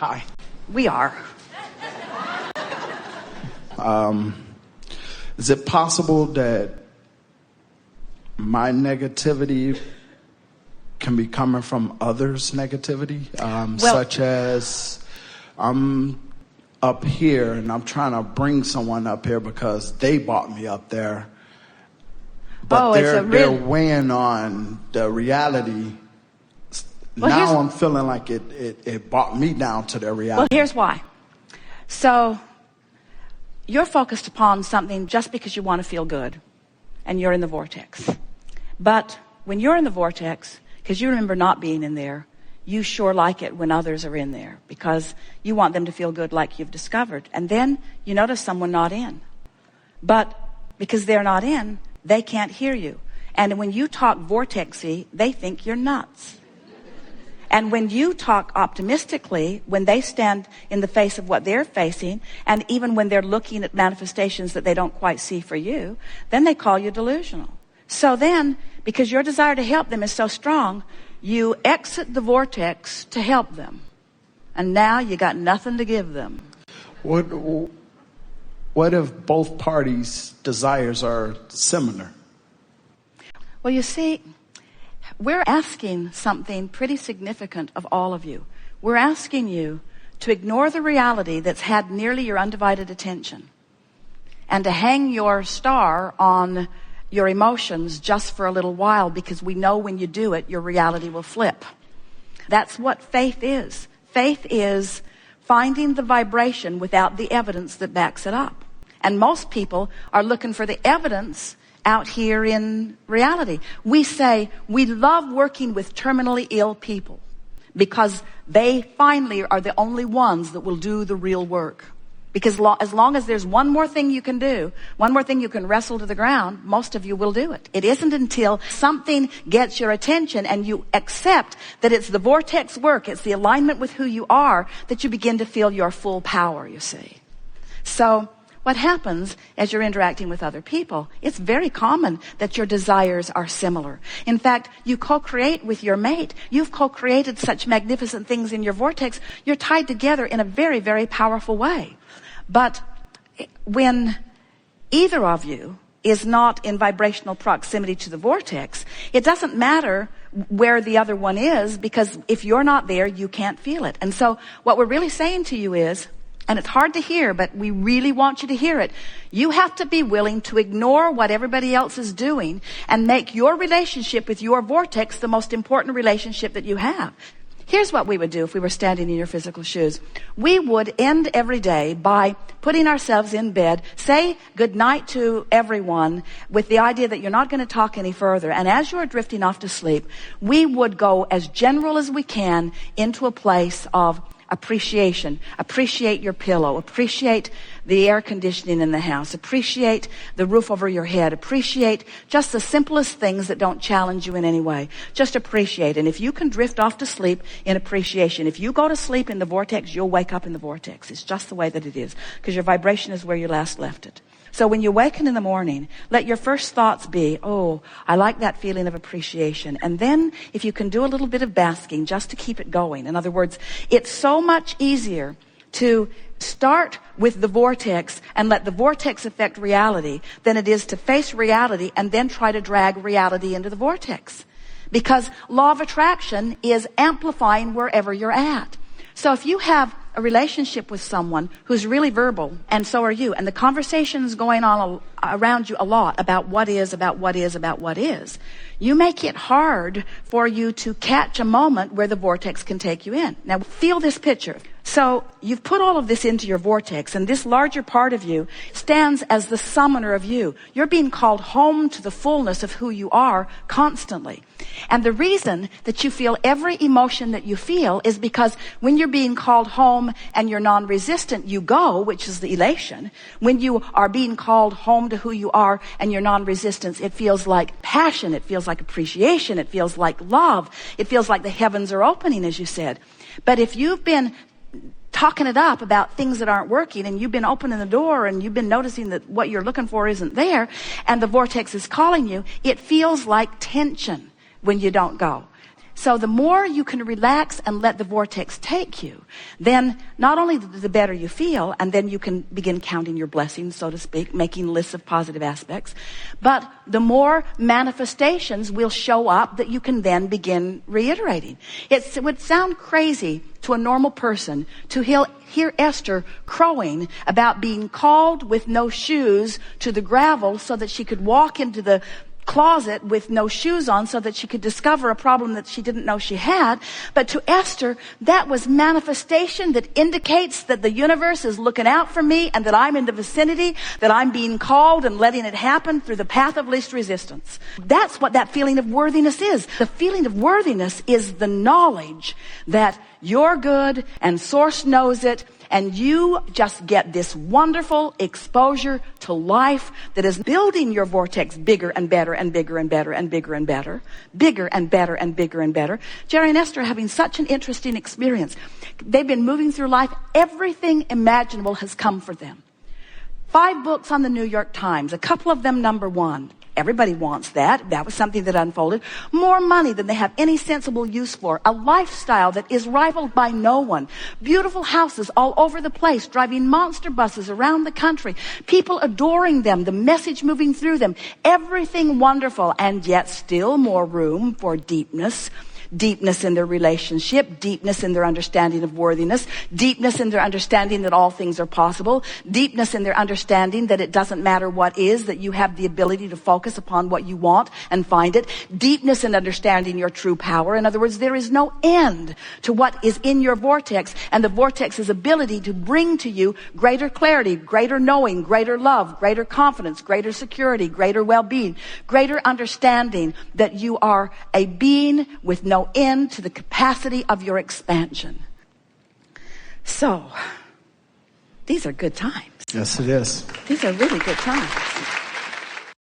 Hi. We are. Is it possible that my negativity can be coming from others' negativity? Such as I'm up here and I'm trying to bring someone up here because they brought me up there. But they're weighing on the reality. Now I'm feeling like it brought me down to their reality. Well, here's why. So you're focused upon something just because you want to feel good, and you're in the vortex. But when you're in the vortex, because you remember not being in there, you sure like it when others are in there because you want them to feel good like you've discovered. And then you notice someone not in. But because they're not in, they can't hear you. And when you talk vortexy, they think you're nuts. And when you talk optimistically, when they stand in the face of what they're facing, and even when they're looking at manifestations that they don't quite see for you, then they call you delusional. So then, because your desire to help them is so strong, you exit the vortex to help them. And now you got nothing to give them. What if both parties' desires are similar? Well, you see, we're asking something pretty significant of all of you. We're asking you to ignore the reality that's had nearly your undivided attention and to hang your star on your emotions just for a little while, because we know when you do it, your reality will flip. That's what faith is. Faith is finding the vibration without the evidence that backs it up. And most people are looking for the evidence out here in reality. We say we love working with terminally ill people because they finally are the only ones that will do the real work. Because as long as there's one more thing you can do, one more thing you can wrestle to the ground, most of you will do it. It isn't until something gets your attention and you accept that it's the vortex work, it's the alignment with who you are, that you begin to feel your full power, you see. So what happens as you're interacting with other people, it's very common that your desires are similar. In fact, you co-create with your mate. You've co-created such magnificent things in your vortex. You're tied together in a very, very powerful way. But when either of you is not in vibrational proximity to the vortex, it doesn't matter where the other one is, because if you're not there, you can't feel it. And so what we're really saying to you is, and it's hard to hear, but we really want you to hear it, you have to be willing to ignore what everybody else is doing and make your relationship with your vortex the most important relationship that you have. Here's what we would do if we were standing in your physical shoes. We would end every day by putting ourselves in bed, say goodnight to everyone with the idea that you're not going to talk any further. And as you're drifting off to sleep, we would go as general as we can into a place of appreciation. Appreciate your pillow. Appreciate the air conditioning in the house. Appreciate the roof over your head. Appreciate just the simplest things that don't challenge you in any way. Just appreciate. And if you can drift off to sleep in appreciation, if you go to sleep in the vortex, you'll wake up in the vortex. It's just the way that it is, because your vibration is where you last left it. So when you waken in the morning, let your first thoughts be, oh, I like that feeling of appreciation. And then if you can do a little bit of basking just to keep it going. In other words, it's so much easier to start with the vortex and let the vortex affect reality than it is to face reality and then try to drag reality into the vortex. Because law of attraction is amplifying wherever you're at. So if you have a relationship with someone who's really verbal, and so are you, and the conversation's going on around you a lot about what is, you make it hard for you to catch a moment where the vortex can take you in. Now, feel this picture. So you've put all of this into your vortex, and this larger part of you stands as the summoner of you. You're being called home to the fullness of who you are constantly. And the reason that you feel every emotion that you feel is because when you're being called home and you're non-resistant, you go, which is the elation. When you are being called home to who you are and you're non-resistance, it feels like passion, it feels like appreciation, it feels like love, it feels like the heavens are opening, as you said. But if you've been talking it up about things that aren't working, and you've been opening the door and you've been noticing that what you're looking for isn't there, and the vortex is calling you, it feels like tension when you don't go. So the more you can relax and let the vortex take you, then not only the better you feel, and then you can begin counting your blessings, so to speak, making lists of positive aspects, but the more manifestations will show up that you can then begin reiterating. It would sound crazy to a normal person to hear Esther crowing about being called with no shoes to the gravel so that she could walk into the closet with no shoes on so that she could discover a problem that she didn't know she had. But to Esther, that was manifestation that indicates that the universe is looking out for me and that I'm in the vicinity, that I'm being called and letting it happen through the path of least resistance. That's what that feeling of worthiness is. The feeling of worthiness is the knowledge that you're good and Source knows it, and you just get this wonderful exposure to life that is building your vortex bigger and better and bigger and better and bigger and better, bigger and better and bigger and better. Jerry and Esther are having such an interesting experience. They've been moving through life. Everything imaginable has come for them. 5 books on the New York Times, a couple of them #1. Everybody wants that. That was something that unfolded. More money than they have any sensible use for. A lifestyle that is rivaled by no one. Beautiful houses all over the place. Driving monster buses around the country. People adoring them. The message moving through them. Everything wonderful. And yet still more room for deepness. Deepness in their relationship, deepness in their understanding of worthiness, deepness in their understanding that all things are possible, deepness in their understanding that it doesn't matter what is, that you have the ability to focus upon what you want and find it, deepness in understanding your true power. In other words, there is no end to what is in your vortex, and the vortex's ability to bring to you greater clarity, greater knowing, greater love, greater confidence, greater security, greater well-being, greater understanding that you are a being with no end to the capacity of your expansion. So, these are good times. Yes, it is. These are really good times.